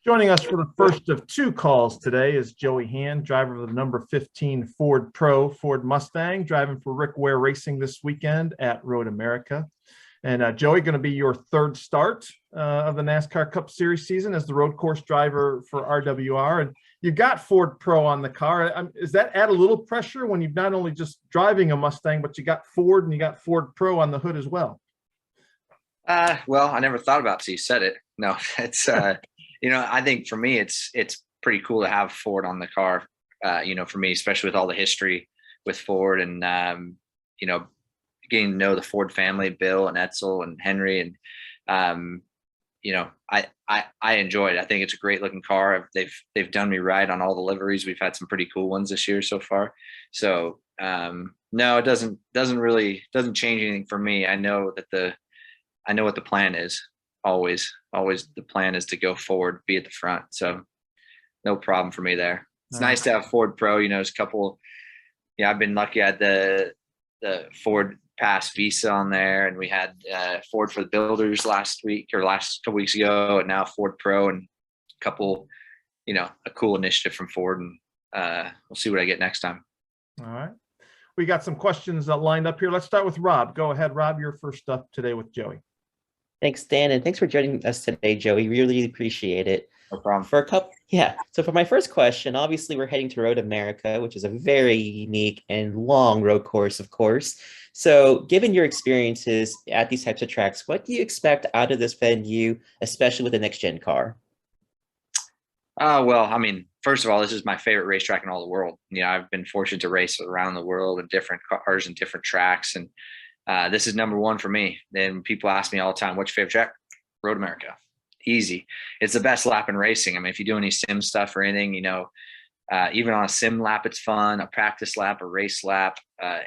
Joining us for the first of two calls today is Joey Hand, driver of the number 15 Ford Pro Ford Mustang, driving for Rick Ware Racing this weekend at Road America. And Joey, going to be your third start of the NASCAR Cup Series season as the road course driver for RWR. And you got Ford Pro on the car. Does that add a little pressure when you're not only just driving a Mustang, but you got Ford and you got Ford Pro on the hood as well? Well, I never thought about it till you said it. No, it's I think for me, it's pretty cool to have Ford on the car. For me, especially with all the history with Ford and getting to know the Ford family, Bill and Edsel and Henry, and I enjoy it. I think it's a great looking car. They've done me right on all the liveries. We've had some pretty cool ones this year so far. So no, it doesn't change anything for me. I know what the plan is. Always the plan is to go forward, be at the front. So no problem for me there. It's nice to have Ford Pro. There's a couple. Yeah, I've been lucky. I had the Ford Pass Visa on there, and we had Ford for the Builders last couple weeks ago, and now Ford Pro, and a couple, a cool initiative from Ford, and we'll see what I get next time. All right. We got some questions lined up here. Let's start with Rob. Go ahead, Rob. You're first up today with Joey. Thanks, Dan, and thanks for joining us today, Joey. Really appreciate it. No problem. So for my first question, obviously we're heading to Road America, which is a very unique and long road course, of course. So given your experiences at these types of tracks, what do you expect out of this venue, especially with the next gen car? Well, first of all, this is my favorite racetrack in all the world. I've been fortunate to race around the world in different cars and different tracks, and this is number one for me. And people ask me all the time, what's your favorite track? Road America. Easy. It's the best lap in racing. If you do any sim stuff or anything, even on a sim lap, it's fun. A practice lap, a race lap,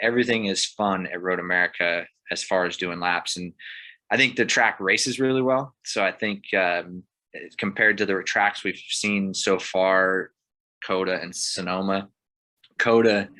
everything is fun at Road America as far as doing laps. And I think the track races really well. So I think compared to the tracks we've seen so far, COTA and Sonoma, COTA,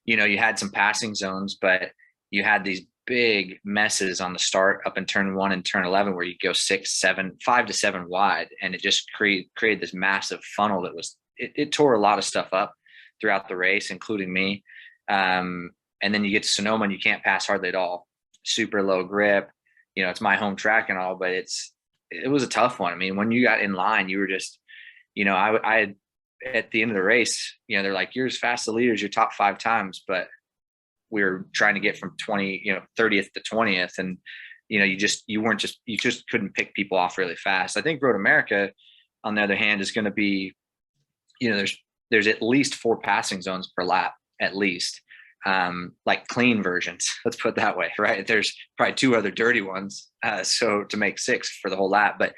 you had some passing zones, but you had these big messes on the start up in turn 1 and turn 11 where you go 5 to 7 wide, and it just created this massive funnel that it tore a lot of stuff up throughout the race, including me. And then you get to Sonoma and you can't pass hardly at all. Super low grip. It's my home track and all, but it was a tough one. When you got in line, you were just, I at the end of the race, they're like, you're as fast as the leaders, your top 5 times, but we were trying to get from 30th to 20th. And, you just couldn't pick people off really fast. I think Road America, on the other hand, is going to be, there's at least 4 passing zones per lap, at least, like clean versions. Let's put it that way, right? There's probably 2 other dirty ones. So to make 6 for the whole lap, but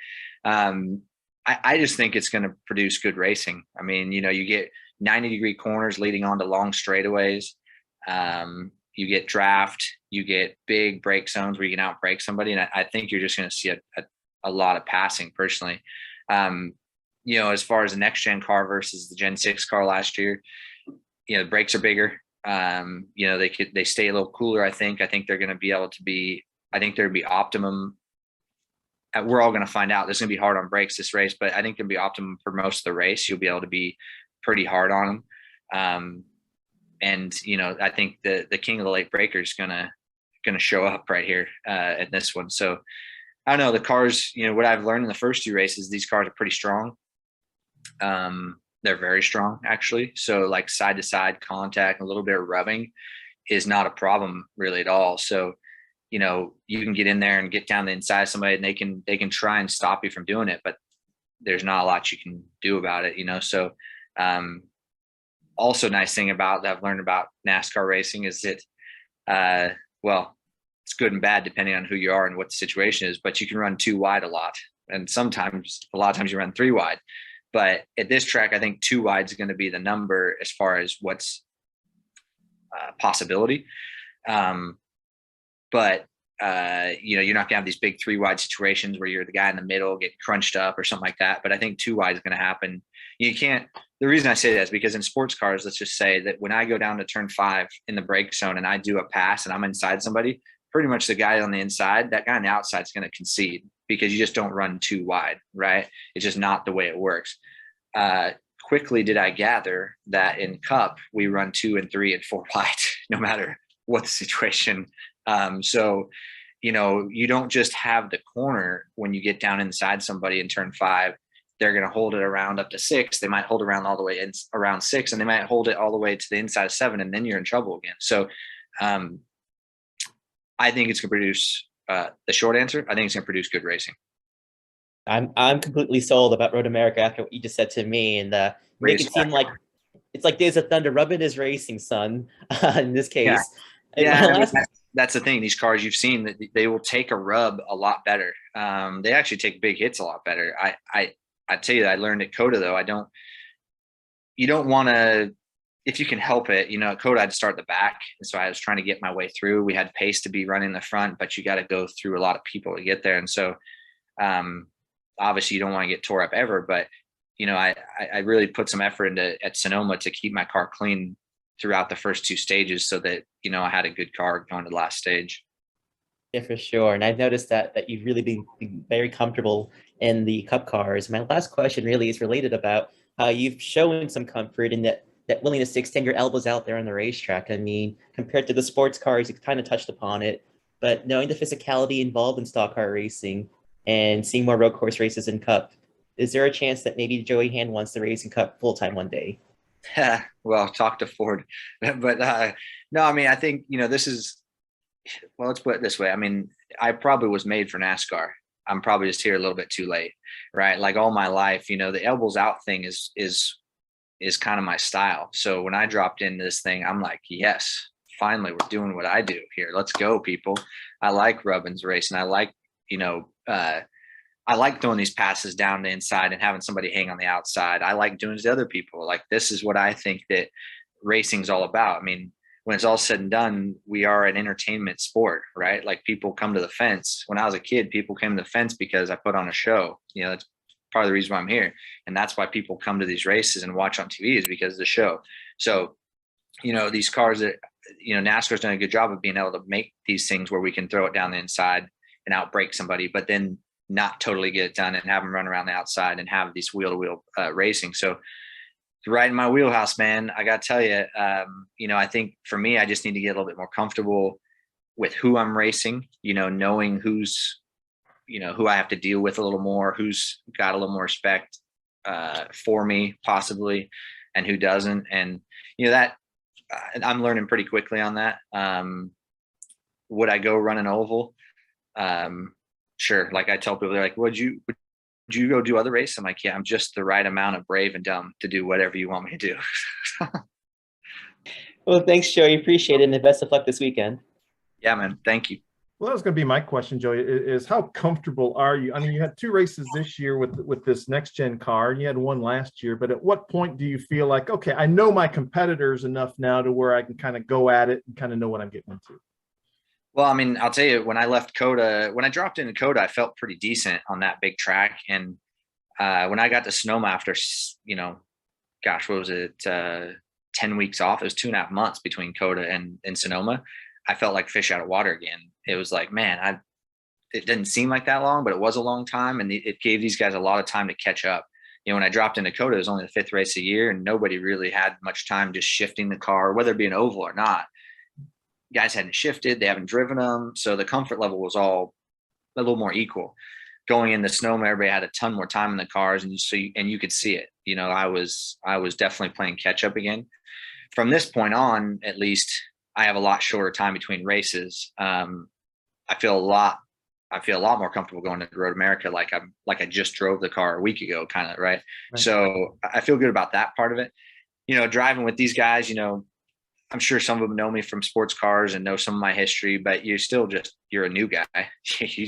I just think it's going to produce good racing. You get 90-degree corners leading onto long straightaways. You get draft, you get big brake zones where you can outbrake somebody. And I think you're just going to see a lot of passing personally. As far as the next gen car versus the Gen 6 car last year, the brakes are bigger. They stay a little cooler. I think they're going to be able to be, there'll be optimum. We're all going to find out. There's going to be hard on brakes this race, but I think it'll be optimum for most of the race. You'll be able to be pretty hard on them. And I think the king of the late breaker is gonna show up right here at this one. So I don't know, the cars. What I've learned in the first 2 races, these cars are pretty strong. They're very strong, actually. So like side to side contact, a little bit of rubbing, is not a problem really at all. So you can get in there and get down the inside of somebody, and they can try and stop you from doing it, but there's not a lot you can do about it. So. Also, nice thing about that I've learned about NASCAR racing is that, it's good and bad depending on who you are and what the situation is, but you can run 2 wide a lot. And a lot of times you run 3 wide. But at this track, I think 2 wide is going to be the number as far as what's possibility. But you're not gonna have these big 3 wide situations where you're the guy in the middle, get crunched up or something like that. But I think 2 wide is going to happen. The reason I say that is because in sports cars, let's just say that when I go down to turn 5 in the brake zone and I do a pass and I'm inside somebody, pretty much the guy on the inside, that guy on the outside is going to concede because you just don't run too wide, right? It's just not the way it works. Quickly did I gather that in Cup, we run 2 and 3 and 4 wide, no matter what the situation. So, you don't just have the corner when you get down inside somebody in turn 5. They're going to hold it around up to 6. They might hold around all the way in around 6, and they might hold it all the way to the inside of 7, and then you're in trouble again. So I think it's going to produce the short answer. I think it's going to produce good racing. I'm completely sold about Road America after what you just said to me, and make it seem like it's like Days of Thunder. Rubbing is racing, son. In this case, that's the thing. These cars you've seen, that they will take a rub a lot better. They actually take big hits a lot better. I tell you that I learned at Coda though. You don't want to, if you can help it, at Coda, I'd start the back. And so I was trying to get my way through. We had pace to be running the front, but you got to go through a lot of people to get there. And so, obviously you don't want to get tore up ever, but I really put some effort into at Sonoma to keep my car clean throughout the first 2 stages so that, I had a good car going to the last stage. Yeah, for sure. And I've noticed that you've really been very comfortable in the Cup cars. My last question really is related about how you've shown some comfort in that willingness to extend your elbows out there on the racetrack. I mean, compared to the sports cars, you kind of touched upon it, but knowing the physicality involved in stock car racing and seeing more road course races in Cup, is there a chance that maybe Joey Hand wants to race in Cup full-time one day? Well, talk to Ford. But no, I mean, I think, this is, well, let's put it this way. I mean, I probably was made for NASCAR. I'm probably just here a little bit too late, right? Like all my life, the elbows out thing is kind of my style. So when I dropped into this thing, I'm like, yes, finally, we're doing what I do here. Let's go, people. I like Rubbin's race, and I like, I like throwing these passes down the inside and having somebody hang on the outside. I like doing it to other people. Like, this is what I think that racing's all about. I mean, when it's all said and done, we are an entertainment sport, right? Like, people come to the fence. When I was a kid, people came to the fence because I put on a show. That's part of the reason why I'm here. And that's why people come to these races and watch on TV, is because of the show. So, these cars that, NASCAR's done a good job of being able to make these things where we can throw it down the inside and outbrake somebody, but then not totally get it done and have them run around the outside and have these wheel-to-wheel racing. So right in my wheelhouse, man. I got to tell you, I think for me, I just need to get a little bit more comfortable with who I'm racing, knowing who's, who I have to deal with a little more, who's got a little more respect for me possibly, and who doesn't. And, that I'm learning pretty quickly on that. Would I go run an oval? Sure. Like I tell people, they're like, would you go do other races? I'm like, yeah, I'm just the right amount of brave and dumb to do whatever you want me to do. Well, thanks, Joey. Appreciate it. And best of luck this weekend. Yeah, man. Thank you. Well, that was going to be my question, Joey, is how comfortable are you? I mean, you had 2 races this year with this next gen car, and you had 1 last year, but at what point do you feel like, okay, I know my competitors enough now to where I can kind of go at it and kind of know what I'm getting into? Well, I mean, I'll tell you, when I left Coda, when I dropped into Coda, I felt pretty decent on that big track. And when I got to Sonoma after, what was it? 10 weeks off. It was 2.5 months between Coda and Sonoma. I felt like fish out of water again. It was like, man, it didn't seem like that long, but it was a long time. And it gave these guys a lot of time to catch up. When I dropped into Coda, it was only the 5th race a year, and nobody really had much time just shifting the car, whether it be an oval or not. Guys hadn't shifted, they haven't driven them, so the comfort level was all a little more equal. Going into Sonoma, everybody had a ton more time in the cars, and you could see it. I was definitely playing catch up again. From this point on, at least, I have a lot shorter time between races. I feel a lot more comfortable going to Road America, like I just drove the car a week ago, kind of right. So I feel good about that part of it. Driving with these guys, I'm sure some of them know me from sports cars and know some of my history, but you're a new guy. You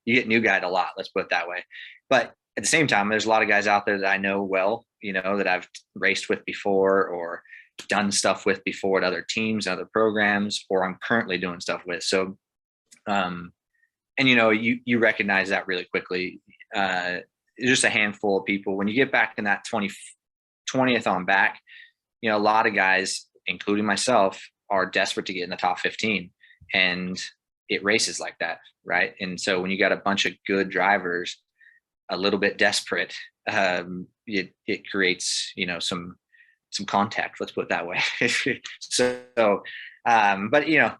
get new guy a lot. Let's put it that way. But at the same time, there's a lot of guys out there that I know well, that I've raced with before or done stuff with before at other teams, other programs, or I'm currently doing stuff with. So, and you recognize that really quickly. Just a handful of people. When you get back in that 20th on back, a lot of guys, including myself, are desperate to get in the top 15. And, it races like that, right? And so when you got a bunch of good drivers, a little bit desperate, it creates, you know, some contact. Let's put it that way. So, but you know,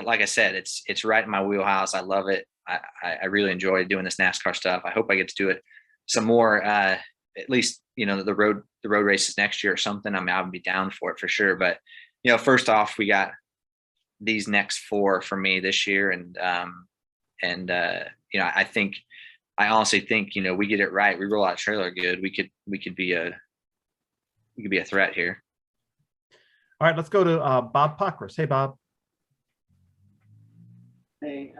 like I said, it's right in my wheelhouse. I love it. I really enjoy doing this NASCAR stuff. I hope I get to do it some more. At least, you know, the road races next year or something. I mean, I would be down for it for sure. But you know, first off, we got these next 4 for me this year, and you know, I honestly think, you know, we get it right, we roll out trailer good, we could be a threat here. All right, let's go to Bob Pockris. Hey, Bob. Hey,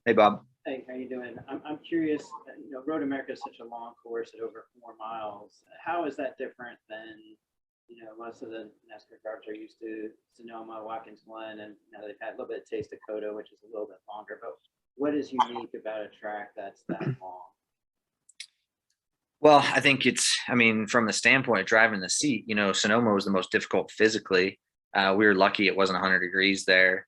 Hey, Bob. hey, how you doing? I'm curious, you know, Road America is such a long course at over 4 miles. How is that different than, you know, most of the NASCAR drivers are used to Sonoma, Watkins Glen, and now they've had a little bit of taste of Coda, which is a little bit longer, but what is unique about a track that's that long? Well, I think I mean, from the standpoint of driving the seat, you know, Sonoma was the most difficult physically. We were lucky it wasn't 100 degrees there.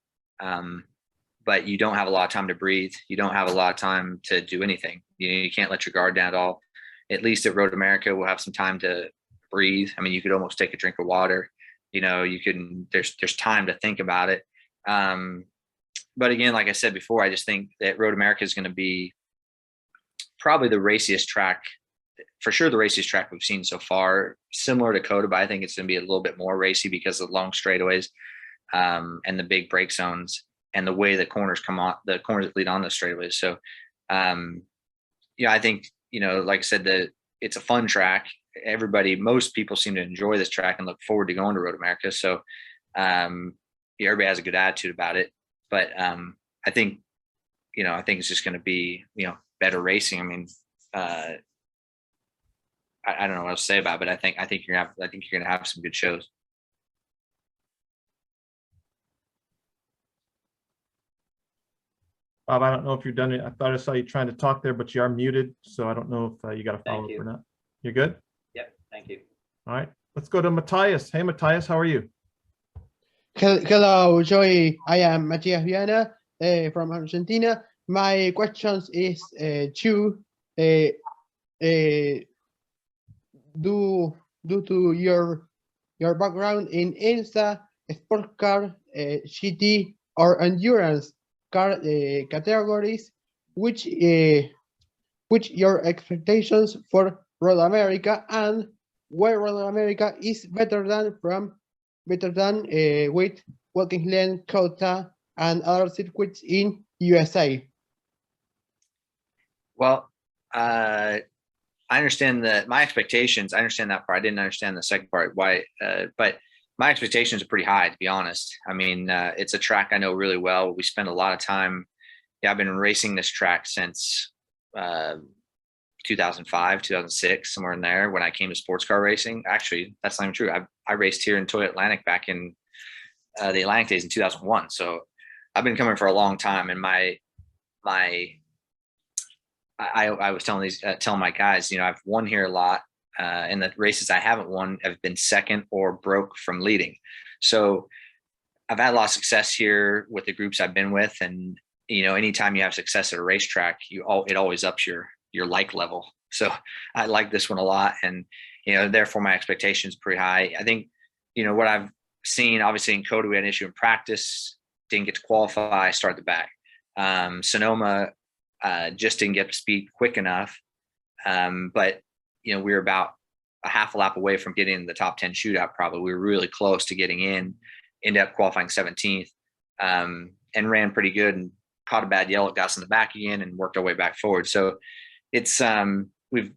But you don't have a lot of time to breathe. You don't have a lot of time to do anything. You can't let your guard down at all. At least at Road America, we'll have some time to breathe. I mean, you could almost take a drink of water. You know, there's time to think about it. But again, like I said before, I just think that Road America is going to be probably the raciest track, for sure the raciest track we've seen so far, similar to Coda, but I think it's going to be a little bit more racy because of the long straightaways and the big break zones and the way the corners come on, the corners that lead on the straightaways. So, yeah, I think, you know, like I said, that it's a fun track. Most people seem to enjoy this track and look forward to going to Road America. So, yeah, everybody has a good attitude about it. But I think, you know, I think it's just going to be, you know, better racing. I mean, I don't know what else to say about it, but I think you're gonna have some good shows. Bob, I don't know if you're done it. I thought I saw you trying to talk there, but you are muted. So I don't know if you got a follow up or not. You're good? Yep, thank you. All right, let's go to Matthias. Hey, Matthias, how are you? Hello, Joey. I am Matias Viana from Argentina. My question is due to your background in INSA, sport car, GT, or endurance car categories, which your expectations for Road America and where Road America is better than with Watkins Glen, Cota, and other circuits in USA? Well, I understand my expectations. I understand that part. I didn't understand the second part. Why? But my expectations are pretty high, to be honest. I mean, it's a track I know really well. We spend a lot of time. Yeah, I've been racing this track since 2005, 2006, somewhere in there. When I came to sports car racing, actually, that's not even true. I raced here in Toyota Atlantic back in the Atlantic days in 2001. So I've been coming for a long time, and I was telling my guys, you know, I've won here a lot. In the races I haven't won, have been second or broke from leading. So I've had a lot of success here with the groups I've been with, and you know, anytime you have success at a racetrack, it always ups your like level. So I like this one a lot, and you know, therefore my expectations pretty high. I think, you know, what I've seen, obviously in Coda we had an issue in practice, didn't get to qualify, start the back. Sonoma just didn't get to speed quick enough. But, you know, we were about a half a lap away from getting in the top 10 shootout. Probably we were really close to getting in, ended up qualifying 17th, and ran pretty good and caught a bad yellow, got us in the back again and worked our way back forward. So it's, we've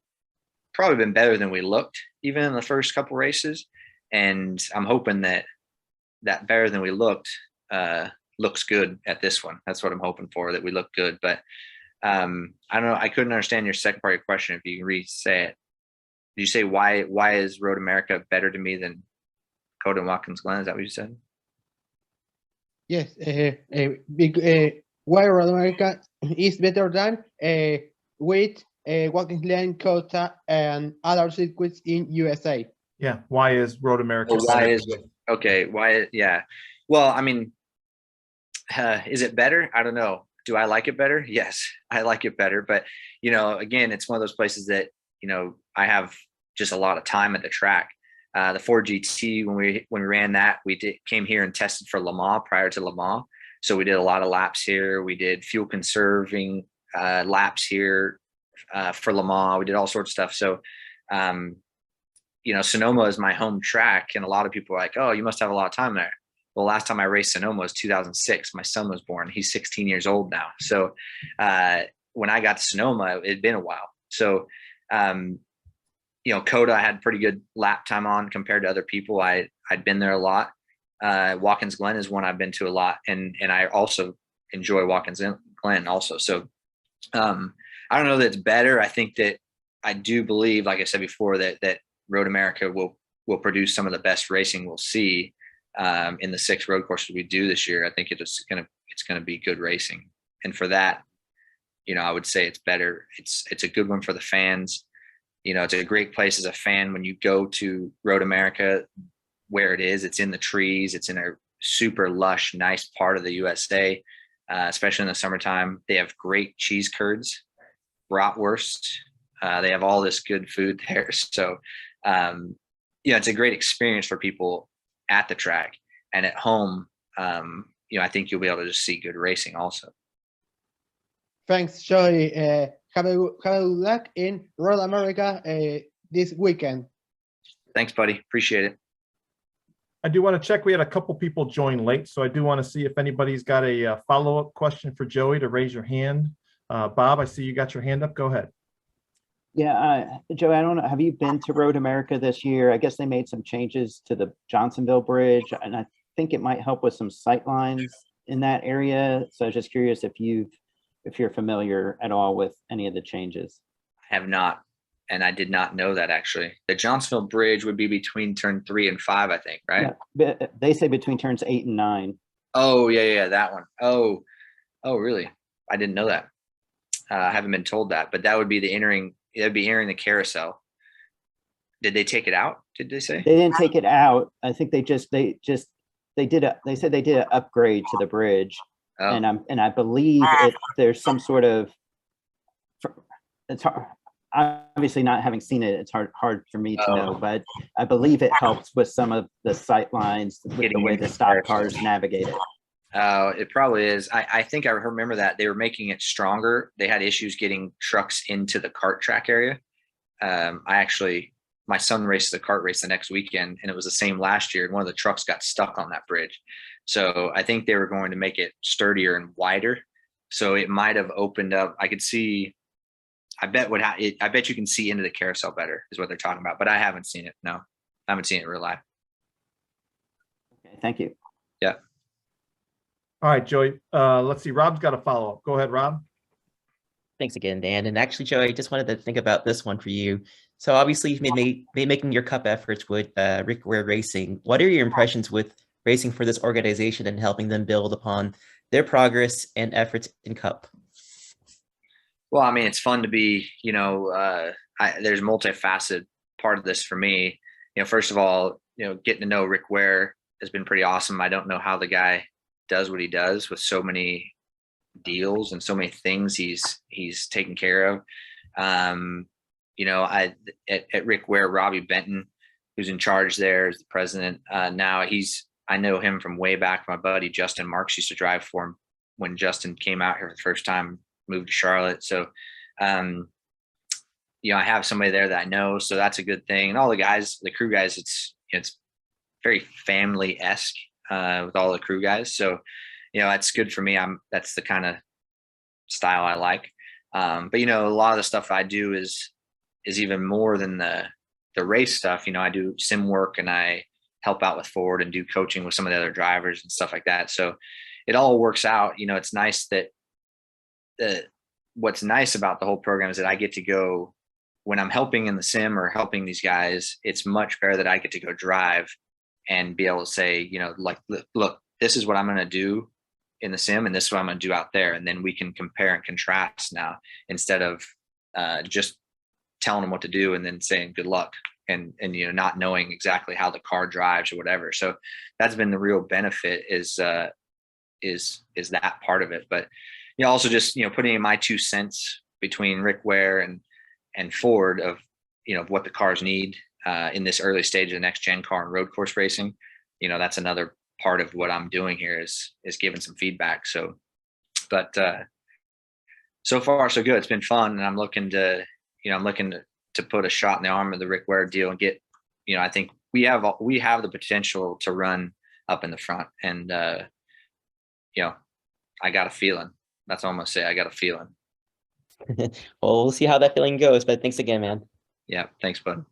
probably been better than we looked even in the first couple races. And I'm hoping that better than we looked, looks good at this one. That's what I'm hoping for, that we look good. But I don't know. I couldn't understand your second part of your question. If you can re-say it, did you say why is Road America better to me than Coda and Watkins Glen? Is that what you said? Yes, why Road America is better than with Watkins Glen, Cota, and other circuits in USA. Yeah, why is Road America? Yeah. Well, I mean, is it better? I don't know. Do I like it better? Yes, I like it better. But, again, it's one of those places that, I have just a lot of time at the track. The Ford GT, when we ran that, came here and tested for Le Mans prior to Le Mans. So we did a lot of laps here. We did fuel conserving laps here for Le Mans. We did all sorts of stuff. So, Sonoma is my home track, and a lot of people are like, "Oh, you must have a lot of time there." Well, last time I raced Sonoma was 2006. My son was born. He's 16 years old now. So when I got to Sonoma, it had been a while. So, COTA, I had pretty good lap time on compared to other people. I'd been there a lot. Watkins Glen is one I've been to a lot. And I also enjoy Watkins Glen also. So I don't know that it's better. I think that I do believe, like I said before, that Road America will produce some of the best racing we'll see in the 6 road courses we do this year. I think it's gonna be good racing, and for that, I would say it's better. It's a good one for the fans. It's a great place as a fan when you go to Road America, where it is. It's in the trees. It's in a super lush, nice part of the USA, especially in the summertime. They have great cheese curds, bratwurst. They have all this good food there. So, it's a great experience for people at the track, and at home. I think you'll be able to just see good racing also. Thanks, Joey. Have a good luck in Road America this weekend. Thanks, buddy. Appreciate it. I do want to check. We had a couple people join late, so I do want to see if anybody's got a follow-up question for Joey to raise your hand. Bob, I see you got your hand up. Go ahead. Yeah, Joey, I don't know. Have you been to Road America this year? I guess they made some changes to the Johnsonville Bridge, and I think it might help with some sight lines in that area. So I was just curious if you're familiar at all with any of the changes. I have not, and I did not know that actually. The Johnsonville Bridge would be between turn 3 and 5, I think, right? Yeah, they say between turns 8 and 9. Oh, yeah, that one. Oh, really? I didn't know that. I haven't been told that, but that would be entering the carousel. Did they take it out? Did they say? They didn't take it out. I think they said they did an upgrade to the bridge. Oh. And I believe there's some sort of, it's hard, obviously not having seen it, it's hard for me to know, but I believe it helps with some of the sight lines with the way the stock cars navigate it. It probably is. I think I remember that they were making it stronger. They had issues getting trucks into the kart track area. My son raced the kart race the next weekend, and it was the same last year. And one of the trucks got stuck on that bridge. So I think they were going to make it sturdier and wider. So it might have opened up. I could see. I bet you can see into the carousel better, is what they're talking about. But I haven't seen it. No, I haven't seen it in real life. Okay, thank you. Yeah. All right, Joey. Let's see. Rob's got a follow-up. Go ahead, Rob. Thanks again, Dan. And actually, Joey, I just wanted to think about this one for you. So obviously, you've made making your cup efforts with Rick Ware Racing. What are your impressions with racing for this organization and helping them build upon their progress and efforts in cup? Well, I mean, it's fun to be, there's a multifaceted part of this for me. First of all, getting to know Rick Ware has been pretty awesome. I don't know how the guy does what he does with so many deals and so many things he's taken care of. At Rick Ware, Robbie Benton, who's in charge there, is the president. Now I know him from way back. My buddy Justin Marks used to drive for him when Justin came out here for the first time, moved to Charlotte. So, I have somebody there that I know, so that's a good thing. And all the guys, the crew guys, it's very family-esque with all the crew guys. So, that's good for me. That's the kind of style I like. But a lot of the stuff I do is even more than the race stuff. I do sim work, and I help out with Ford and do coaching with some of the other drivers and stuff like that. So it all works out. It's nice that what's nice about the whole program is that I get to go when I'm helping in the sim or helping these guys. It's much better that I get to go drive and be able to say, look, this is what I'm going to do in the sim, and this is what I'm going to do out there. And then we can compare and contrast now, instead of just telling them what to do and then saying good luck and not knowing exactly how the car drives or whatever. So that's been the real benefit is that part of it. But also just, putting in my 2 cents between Rick Ware and Ford of, what the cars need in this early stage of the next gen car and road course racing. That's another part of what I'm doing here is giving some feedback. So, but so far so good. It's been fun, and I'm looking to put a shot in the arm of the Rick Ware deal and get, I think we have the potential to run up in the front, and I got a feeling. That's all I'm gonna say. I got a feeling. Well, we'll see how that feeling goes, but thanks again, man. Yeah, thanks, bud.